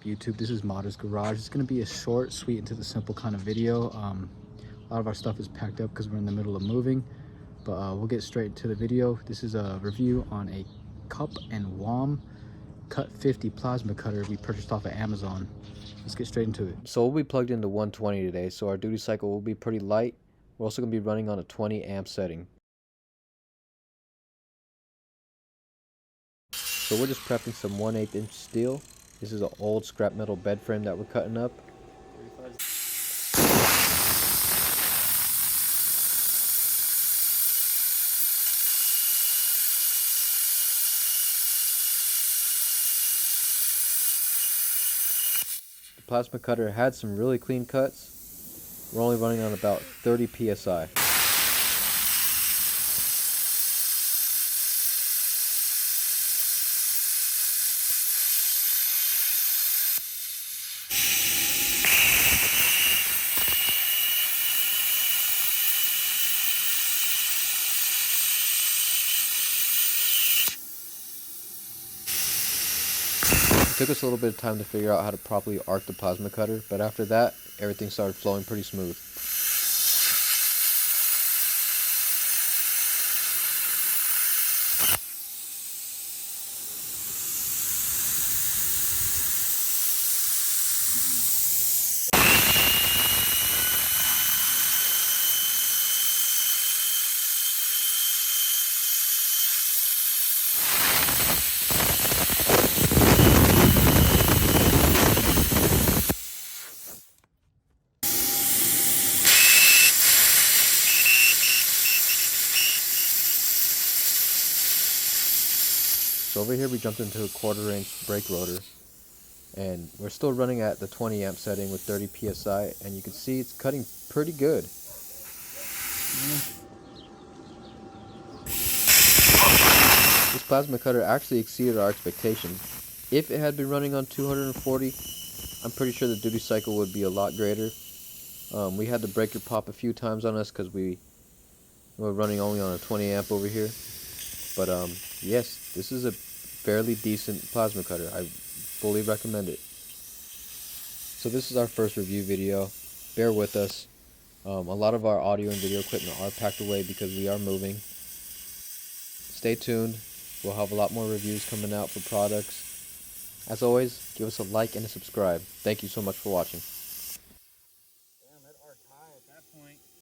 YouTube? This is Modder's Garage. It's going to be a short, sweet, and to the simple kind of video. A lot of our stuff is packed up because we're in the middle of moving, but we'll get straight to the video. This is a review on a cup and wdhom Cut 50 plasma cutter we purchased off of Amazon. Let's get straight into it. So we'll be plugged into 120 today, so our duty cycle will be pretty light. We're also going to be running on a 20 amp setting. So we're just prepping some 1/8 inch steel. This is an old scrap metal bed frame that we're cutting up. The plasma cutter had some really clean cuts. We're only running on about 30 psi. It took us a little bit of time to figure out how to properly arc the plasma cutter, but after that, everything started flowing pretty smooth. So over here we jumped into a 1/4 inch brake rotor, and we're still running at the 20 amp setting with 30 psi, and you can see it's cutting pretty good. This plasma cutter actually exceeded our expectations. If it had been running on 240, I'm pretty sure the duty cycle would be a lot greater. We had the breaker pop a few times on us because we were running only on a 20 amp over here. But yes, this is a fairly decent plasma cutter. I fully recommend it. So this is our first review video. Bear with us. A lot of our audio and video equipment are packed away because we are moving. Stay tuned. We'll have a lot more reviews coming out for products. As always, give us a like and a subscribe. Thank you so much for watching.